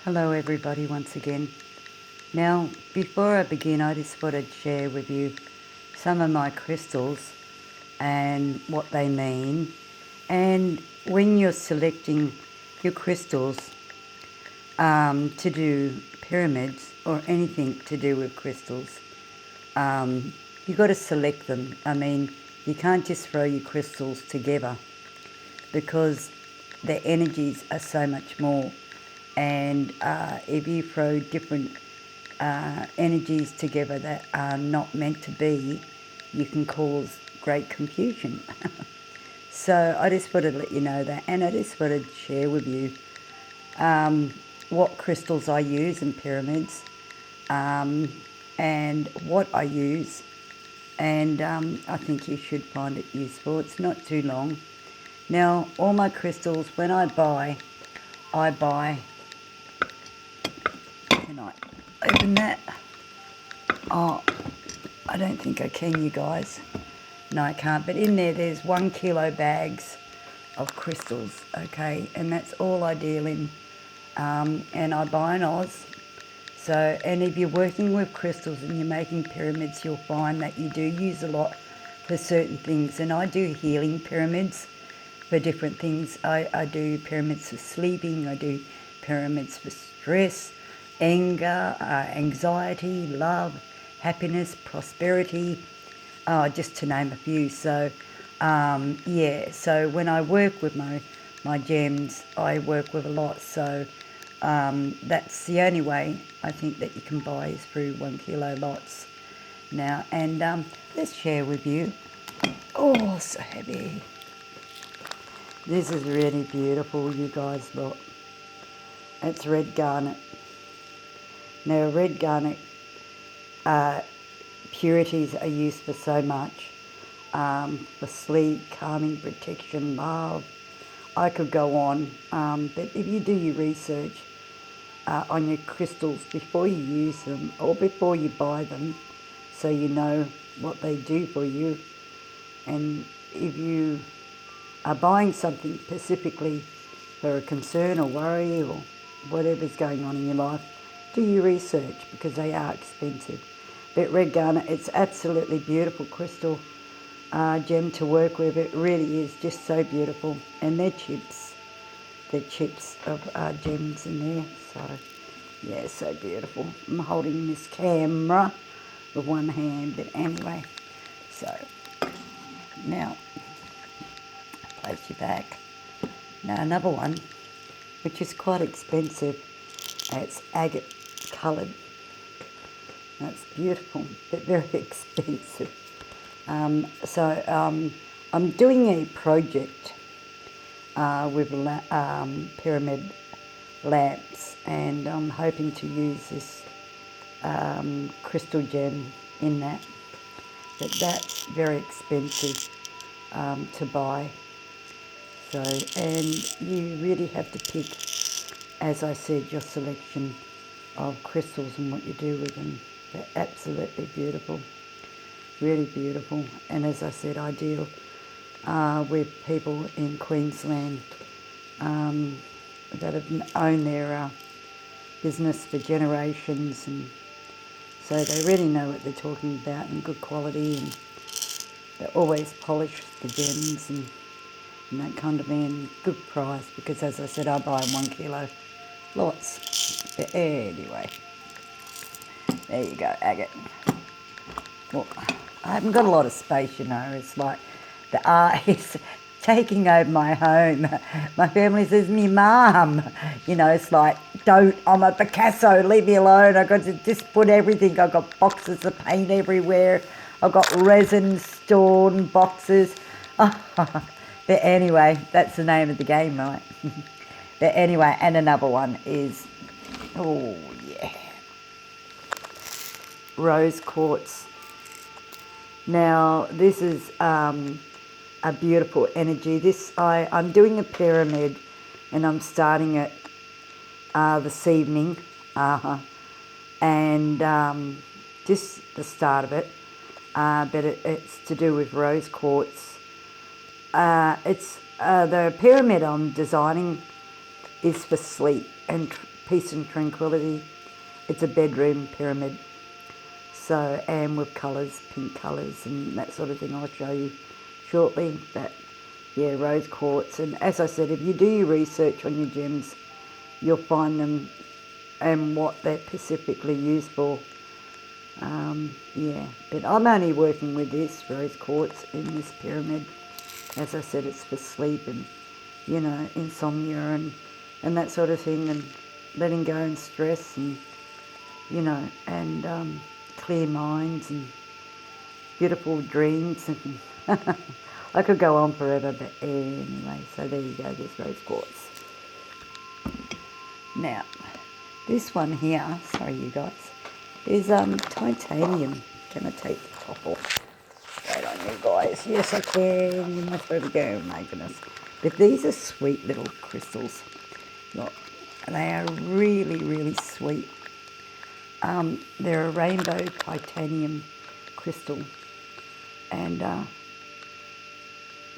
Hello everybody once again. Now, before I begin, I just thought I'd share with you some of my crystals and what they mean. And when you're selecting your crystals to do pyramids or anything to do with crystals, you got to select them. I mean, you can't just throw your crystals together because their energies are so much more. And if you throw different energies together that are not meant to be, you can cause great confusion. So I just wanted to let you know that, and I just wanted to share with you what crystals I use in pyramids, and what I use, and I think you should find it useful. It's not too long. Now, all my crystals, when I buy, can I open that? Oh, I don't think I can, you guys. No, I can't. But in there's 1 kilo bags of crystals, okay? And that's all I deal in. And I buy in Oz. So, and if you're working with crystals and you're making pyramids, you'll find that you do use a lot for certain things. And I do healing pyramids for different things. I do pyramids for sleeping. I do pyramids for stress, anger, anxiety, love, happiness, prosperity, just to name a few. So, yeah, so when I work with my gems, I work with a lot. So that's the only way I think that you can buy is through 1 kilo lots. Now, and let's share with you. Oh, so heavy. This is really beautiful, you guys, look. It's red garnet. Now, red garnet purities are used for so much. For sleep, calming, protection, love. I could go on, but if you do your research on your crystals before you use them or before you buy them, so you know what they do for you, and if you are buying something specifically for a concern or worry or whatever's going on in your life, do your research because they are expensive. But red garnet, it's absolutely beautiful crystal gem to work with. It really is just so beautiful. And they're chips of gems in there. So, yeah, so beautiful. I'm holding this camera with one hand, but anyway. So, now, place you back. Now, another one, which is quite expensive. It's agate coloured. That's beautiful, but very expensive. So I'm doing a project with pyramid lamps, and I'm hoping to use this crystal gem in that. But that's very expensive to buy. So, and you really have to pick, as I said, your selection of crystals and what you do with them. They're absolutely beautiful. Really beautiful. And as I said, I deal with people in Queensland that have owned their business for generations, and so they really know what they're talking about, and good quality, and they always polish the gems and that kind of thing, and good price, because as I said, I buy 1 kilo lots. But anyway, there you go, agate. Well, I haven't got a lot of space, you know. It's like the art is taking over my home. My family says, me mum, you know, it's like, don't, I'm a Picasso, leave me alone. I've got to just put everything. I've got boxes of paint everywhere. I've got resin stored in boxes. But anyway, that's the name of the game, right? But anyway, and another one is, oh yeah, rose quartz. Now, this is a beautiful energy. I'm doing a pyramid, and I'm starting it this evening, and just the start of it. But it's to do with rose quartz. It's the pyramid I'm designing is for sleep and Peace and Tranquility. It's a bedroom pyramid. So, and with colours, pink colours and that sort of thing I'll show you shortly. But yeah, rose quartz. And as I said, if you do your research on your gems, you'll find them and what they're specifically used for. Yeah, but I'm only working with this rose quartz in this pyramid. As I said, it's for sleep and, you know, insomnia and that sort of thing, and letting go and stress and, you know, and clear minds and beautiful dreams. And I could go on forever, but anyway, so there you go, this rose quartz. Now, this one here, sorry you guys, is titanium. Can I take the top off? Wait on you guys. Yes, I can. You must be go. My goodness. But these are sweet little crystals. Look, they are really, really sweet. They're a rainbow titanium crystal. And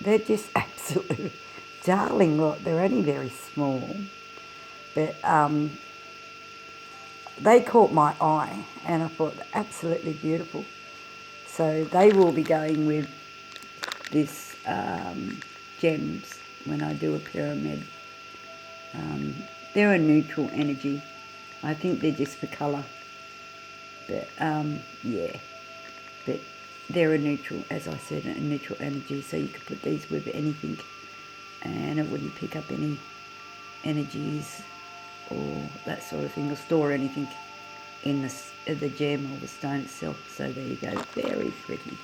they're just absolute darling. Look, they're only very small. But they caught my eye and I thought absolutely beautiful. So they will be going with this gems when I do a pyramid. They're a neutral energy. I think they're just for colour. But yeah, but they're a neutral, as I said, a neutral energy. So you could put these with anything and it wouldn't pick up any energies or that sort of thing, or store anything in the gem or the stone itself. So there you go, very pretty.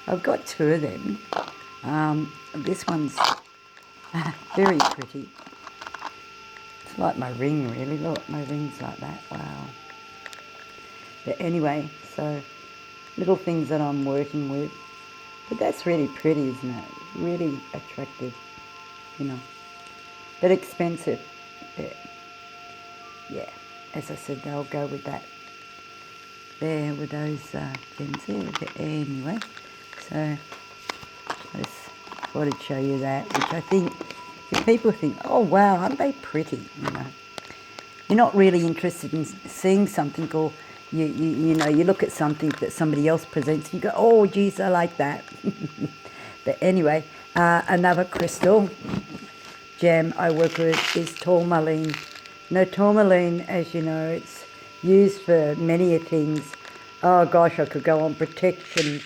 I've got two of them. This one's very pretty. It's like my ring, really. Look, my ring's like that. Wow. But anyway, so little things that I'm working with. But that's really pretty, isn't it? Really attractive, you know. But expensive. But yeah, as I said, they'll go with that. There with those gems there. But anyway, so I just thought I'd show you that, which I think, if people think, oh wow, aren't they pretty, you know. You're not really interested in seeing something, or you know, you look at something that somebody else presents and you go, oh geez, I like that. But anyway, another crystal gem I work with is tourmaline. Now tourmaline, as you know, it's used for many things. Oh gosh, I could go on. Protection,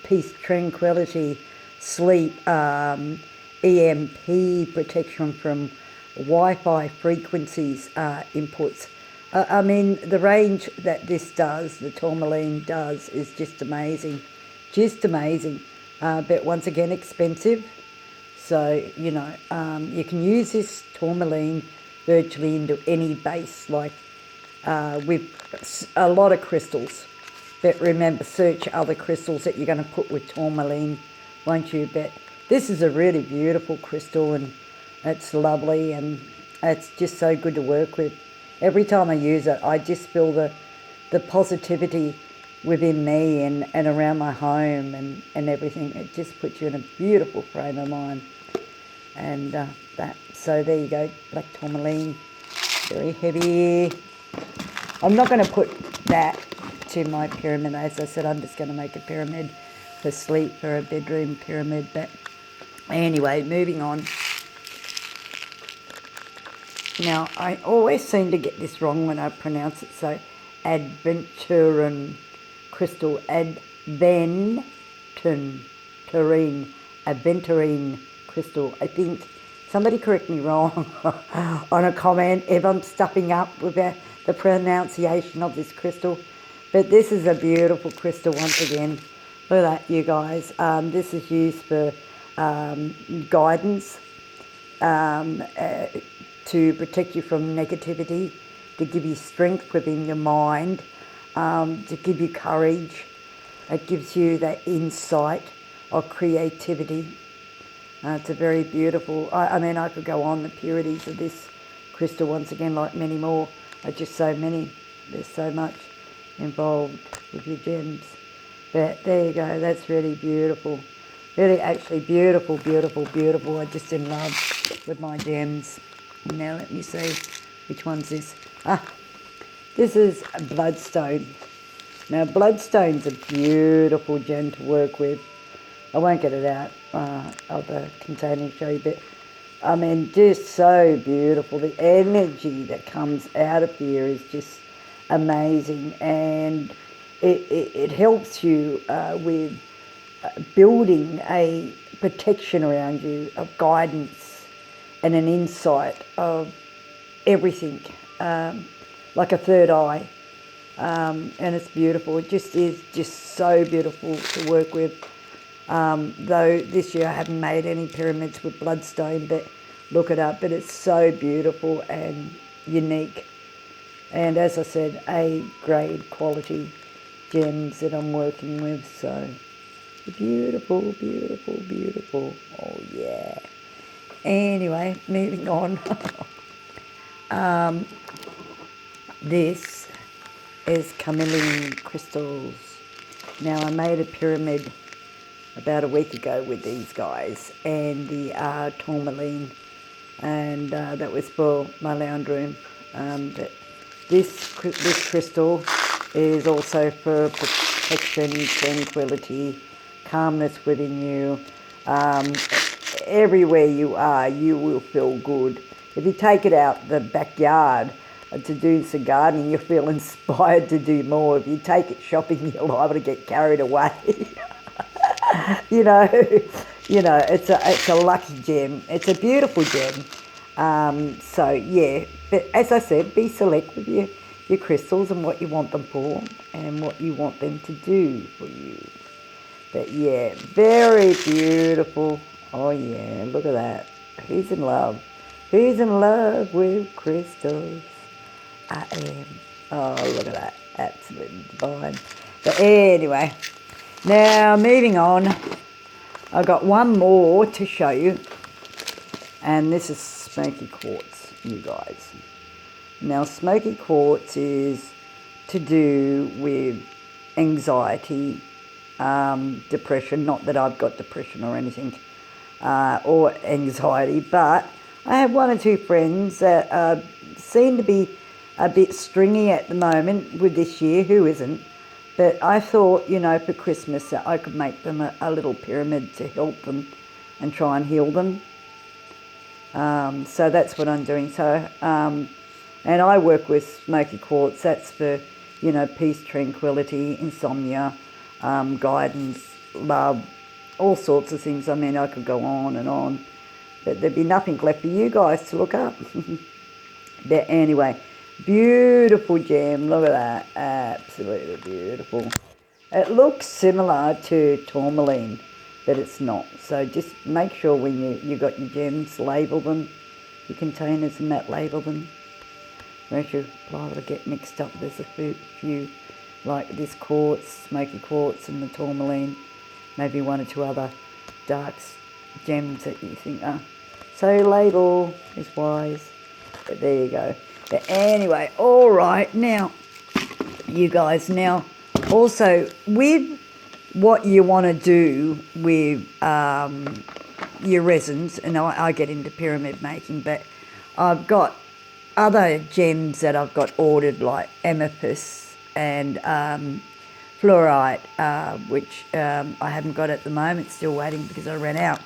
peace, tranquility, sleep, EMP protection from Wi-Fi frequencies, inputs. I mean, the range that this does, the tourmaline does, is just amazing. Just amazing. But once again, expensive. So, you know, you can use this tourmaline virtually into any base, like with a lot of crystals. But remember, search other crystals that you're going to put with tourmaline, won't you? But this is a really beautiful crystal and it's lovely and it's just so good to work with. Every time I use it, I just feel the positivity within me and around my home and everything. It just puts you in a beautiful frame of mind. And that, so there you go, black tourmaline, very heavy. I'm not going to put that to my pyramid. As I said, I'm just going to make a pyramid for sleep, for a bedroom pyramid. But anyway, moving on. Now, I always seem to get this wrong when I pronounce it, so adventurine crystal, aventurine crystal. I think somebody correct me wrong on a comment if I'm stuffing up with the pronunciation of this crystal. But this is a beautiful crystal once again. Look at that, you guys. This is used for guidance, to protect you from negativity, to give you strength within your mind, to give you courage. It gives you that insight of creativity. It's a very beautiful, I mean, I could go on the purities of this crystal once again, like many more. Just so many. There's so much involved with your gems. But there you go, that's really beautiful. Really actually beautiful, beautiful, beautiful. I'm just in love with my gems. Now let me see. Which one's this? This is a bloodstone. Now, bloodstone's a beautiful gem to work with. I won't get it out of the container to show you, but I mean, just so beautiful. The energy that comes out of here is just amazing, and it helps you with building a protection around you, of guidance and an insight of everything, like a third eye. And it's beautiful. It just is just so beautiful to work with. Though this year I haven't made any pyramids with bloodstone, but look it up. But it's so beautiful and unique. And as I said, A-grade quality gems that I'm working with. So beautiful, beautiful, beautiful. Oh yeah. Anyway, moving on. This is chameleon crystals. Now, I made a pyramid about a week ago with these guys and the tourmaline, and that was for my lounge room. But this crystal is also for protection, tranquility, calmness within you. Everywhere you are, you will feel good. If you take it out the backyard to do some gardening, you'll feel inspired to do more. If you take it shopping, you're liable to get carried away. you know, it's a lucky gem. It's a beautiful gem. So yeah, but as I said, be select with your crystals and what you want them for and what you want them to do for you. But yeah, very beautiful. Oh yeah, look at that. Who's in love? Who's in love with crystals? I am. Oh, look at that. Absolutely divine. But anyway, now moving on. I've got one more to show you. And this is smoky quartz, you guys. Now, smoky quartz is to do with anxiety, depression. Not that I've got depression or anything, or anxiety, but I have one or two friends that seem to be a bit stringy at the moment with this year. Who isn't? But I thought, for Christmas that I could make them a little pyramid to help them and try and heal them. So that's what I'm doing. So, and I work with smoky quartz. That's for, peace, tranquility, insomnia, guidance, love, all sorts of things. I mean, I could go on and on, but there'd be nothing left for you guys to look up. But anyway, beautiful gem. Look at that. Absolutely beautiful. It looks similar to tourmaline, but it's not. So just make sure when you got your gems, label them, your containers and that, label them. Or else you're liable to get mixed up. There's a few like this quartz, smoky quartz and the tourmaline, maybe one or two other dark gems that you think are. So label is wise. But there you go. But anyway, all right, now, you guys, now also with what you want to do with your resins, and I get into pyramid making, but I've got other gems that I've got ordered, like amethyst and fluorite, which I haven't got at the moment, still waiting because I ran out.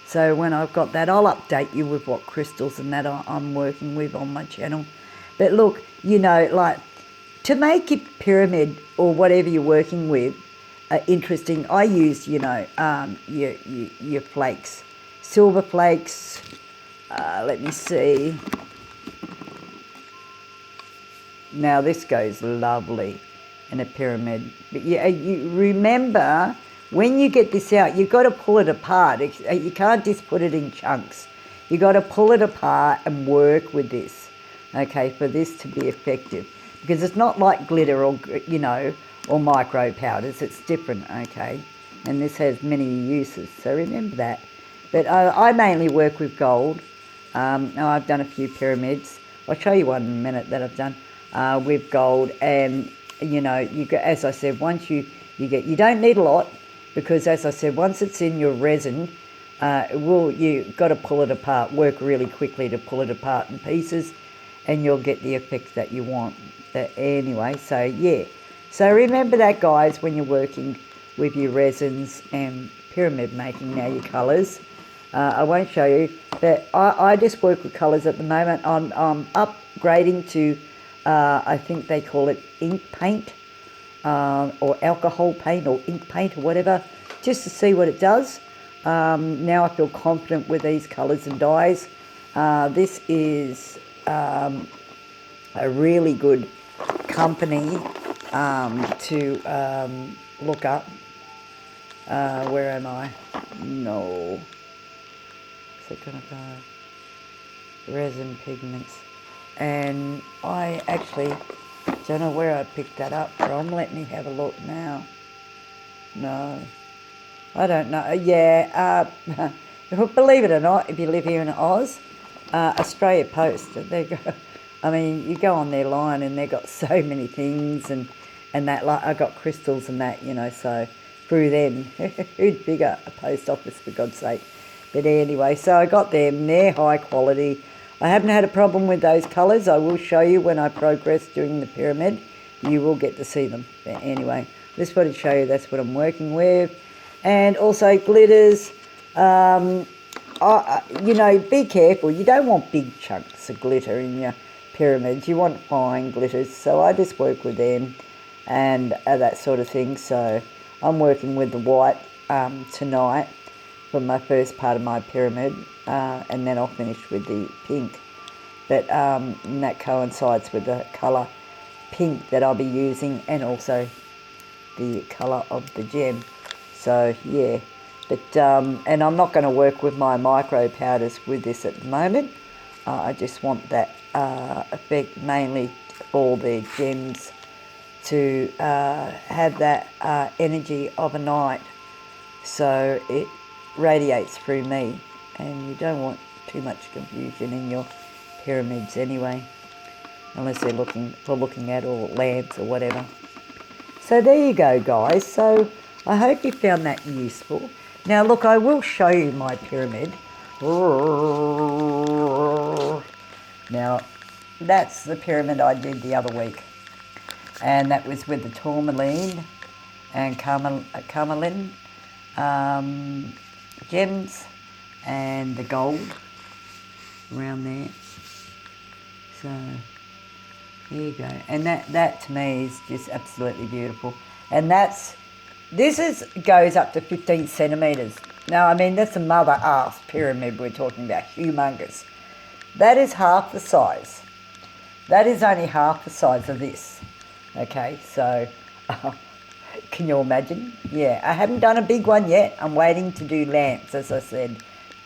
So when I've got that, I'll update you with what crystals and that I'm working with on my channel. But look, like to make your pyramid or whatever you're working with interesting, I use, your flakes, silver flakes. Let me see. Now this goes lovely in a pyramid. But you remember, when you get this out, you've got to pull it apart. You can't just put it in chunks. You've got to pull it apart and work with this, okay, for this to be effective. Because it's not like glitter or, or micro powders. It's different, okay? And this has many uses, so remember that. But I mainly work with gold. Now I've done a few pyramids. I'll show you one in a minute that I've done with gold. And, as I said, once you don't need a lot, because as I said, once it's in your resin, you've got to pull it apart, work really quickly to pull it apart in pieces. and you'll get the effect that you want. But anyway, so yeah. So remember that, guys, when you're working with your resins and pyramid making now, your colours. I won't show you, but I just work with colours at the moment. I'm upgrading to, I think they call it ink paint, or alcohol paint or ink paint or whatever, just to see what it does. Now I feel confident with these colours and dyes. This is a really good company to look up. Where am I? No. Is it going to go? Resin pigments. And I actually don't know where I picked that up from. Let me have a look now. No. I don't know. Yeah. Believe it or not, if you live here in Oz, Australia Post, they go. I mean, you go on their line and they've got so many things and that. Like I got crystals and that, you know. So through them, who'd bigger a post office, for God's sake? But anyway, so I got them. They're high quality. I haven't had a problem with those colours. I will show you when I progress doing the pyramid. You will get to see them. But anyway, just wanted to show you that's what I'm working with. And also glitters. You know, be careful. You don't want big chunks of glitter in your pyramids. You want fine glitters. So I just work with them and that sort of thing. So I'm working with the white tonight for my first part of my pyramid. And then I'll finish with the pink. But and that coincides with the colour pink that I'll be using, and also the colour of the gem. So yeah, but and I'm not going to work with my micro powders with this at the moment. I just want that effect mainly for the gems to have that energy of a night, so it radiates through me, and you don't want too much confusion in your pyramids anyway, unless they're looking at or lamps or whatever. So there you go, guys. So I hope you found that useful. Now look, I will show you my pyramid. Now that's the pyramid I did the other week, and that was with the tourmaline and carmelin gems and the gold around there. So there you go. And that to me is just absolutely beautiful. And this goes up to 15 centimetres. Now, I mean, that's a mother ass pyramid we're talking about, humongous. That is half the size. That is only half the size of this. Okay, so can you imagine? Yeah, I haven't done a big one yet. I'm waiting to do lamps, as I said.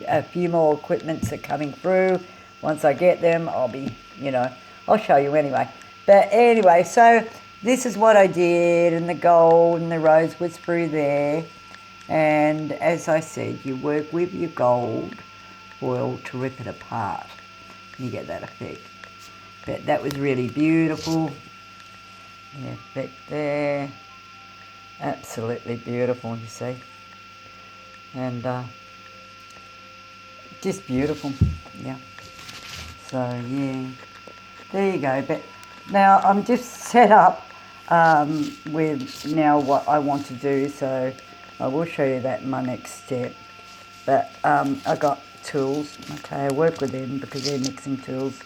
A few more equipments are coming through. Once I get them, I'll be, I'll show you anyway. But anyway, so this is what I did, and the gold and the rose was through there. And as I said, you work with your gold foil to rip it apart. You get that effect. But that was really beautiful. The effect there. Absolutely beautiful, you see. And just beautiful, yeah. So, yeah. There you go. But now I'm just set up with now what I want to do. So I will show you that in my next step. But I got tools. Okay, I work with them because they're mixing tools.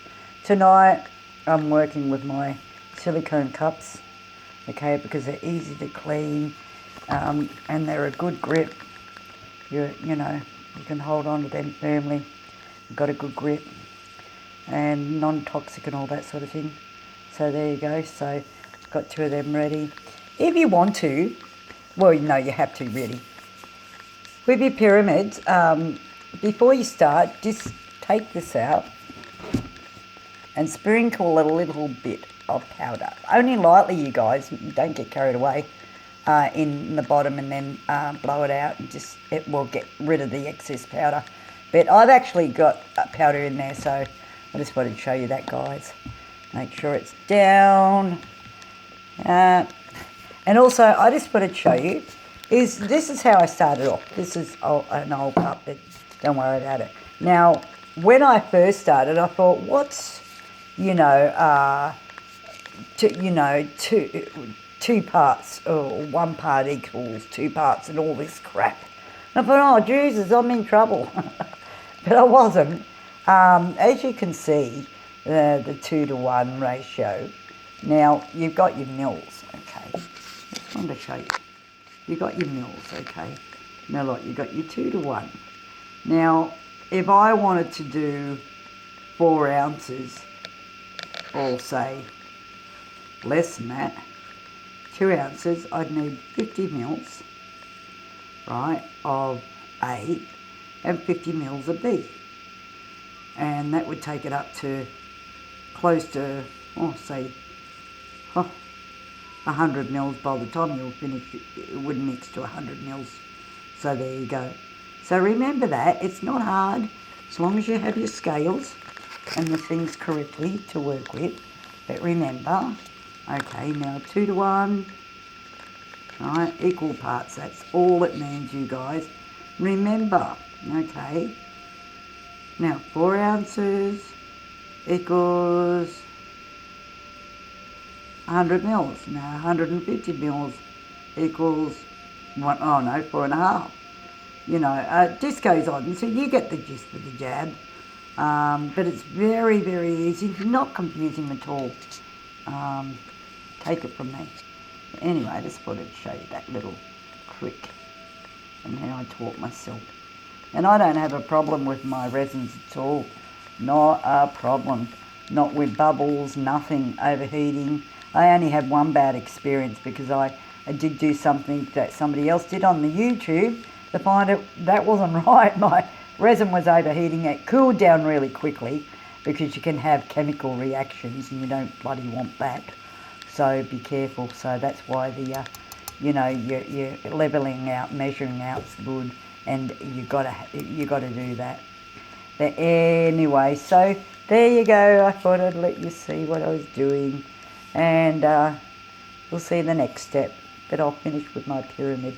Tonight I'm working with my silicone cups. Okay, because they're easy to clean and they're a good grip. You can hold on to them firmly. You've got a good grip and non-toxic and all that sort of thing. So there you go. So I've got 2 of them ready. If you want to, well, no, you have to really. With your pyramids, before you start, just take this out and sprinkle a little bit of powder. Only lightly, you guys. Don't get carried away in the bottom, and then blow it out, and it will get rid of the excess powder. But I've actually got powder in there, so I just wanted to show you that, guys. Make sure it's down. And also, I just wanted to show you, this is how I started off. This is an old cup, but don't worry about it. Now, when I first started, I thought, what's you know, two parts or 1 part equals 2 parts and all this crap. And I thought, oh Jesus, I'm in trouble. But I wasn't. As you can see, the 2 to 1 ratio. Now you've got your mils, okay. Just wanted to show you. You've got your mils, okay. Now look, you've got your 2 to 1. Now, if I wanted to do 4 ounces, or say less than that, 2 ounces, I'd need 50 mils, right, of A and 50 mils of B. And that would take it up to close to, say, 100 mils by the time you'll finish. It would mix to 100 mils. So there you go. So remember that, it's not hard, as long as you have your scales and the things correctly to work with. But remember, okay, now 2 to 1, right, equal parts, that's all it means, you guys. Remember, okay, now 4 ounces equals 100 mils. Now 150 mils equals 4.5. You know, this goes on, so you get the gist of the jab. But it's very, very easy, not confusing at all. Take it from me. Anyway, I just thought I'd show you that little trick and how I taught myself. And I don't have a problem with my resins at all. Not a problem. Not with bubbles, nothing overheating. I only had one bad experience because I did do something that somebody else did on the YouTube to find it that wasn't right. My resin was overheating. It cooled down really quickly because you can have chemical reactions and you don't bloody want that. So be careful. So that's why the, your leveling out, measuring out's good, and you gotta do that. But anyway, so there you go. I thought I'd let you see what I was doing, and we'll see the next step. But I'll finish with my pyramid.